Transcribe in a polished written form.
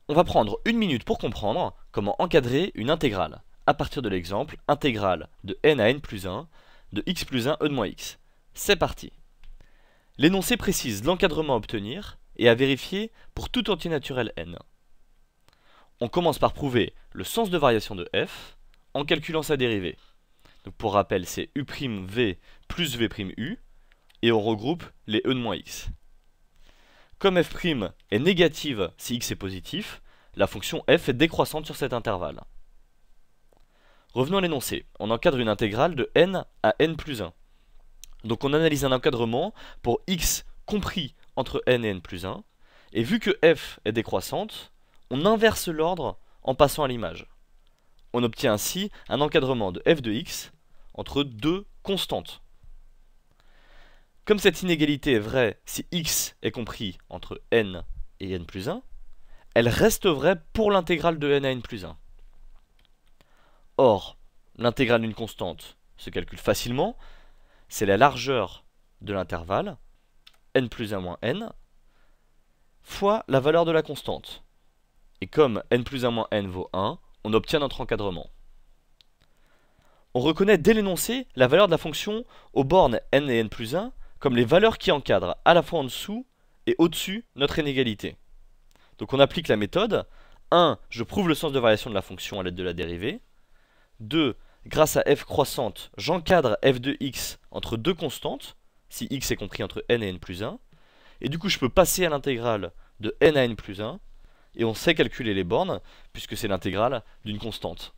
On va prendre une minute pour comprendre comment encadrer une intégrale, à partir de l'exemple intégrale de n à n plus 1 de x plus 1 e de moins x. C'est parti. L'énoncé précise l'encadrement à obtenir et à vérifier pour tout entier naturel n. On commence par prouver le sens de variation de f en calculant sa dérivée. Donc pour rappel, c'est u'v plus v'u, et on regroupe les e de moins x. Comme f' est négative si x est positif, la fonction f est décroissante sur cet intervalle. Revenons à l'énoncé. On encadre une intégrale de n à n plus 1. Donc on analyse un encadrement pour x compris entre n et n plus 1. Et vu que f est décroissante, on inverse l'ordre en passant à l'image. On obtient ainsi un encadrement de f de x entre deux constantes. Comme cette inégalité est vraie si x est compris entre n et n plus 1, elle reste vraie pour l'intégrale de n à n plus 1. Or, l'intégrale d'une constante se calcule facilement, c'est la largeur de l'intervalle, n plus 1 moins n, fois la valeur de la constante. Et comme n plus 1 moins n vaut 1, on obtient notre encadrement. On reconnaît dès l'énoncé la valeur de la fonction aux bornes n et n plus 1 comme les valeurs qui encadrent à la fois en dessous et au-dessus notre inégalité. Donc on applique la méthode. 1. Je prouve le sens de variation de la fonction à l'aide de la dérivée. 2. Grâce à f croissante, j'encadre f de x entre deux constantes, si x est compris entre n et n plus 1. Et du coup je peux passer à l'intégrale de n à n plus 1, et on sait calculer les bornes, puisque c'est l'intégrale d'une constante.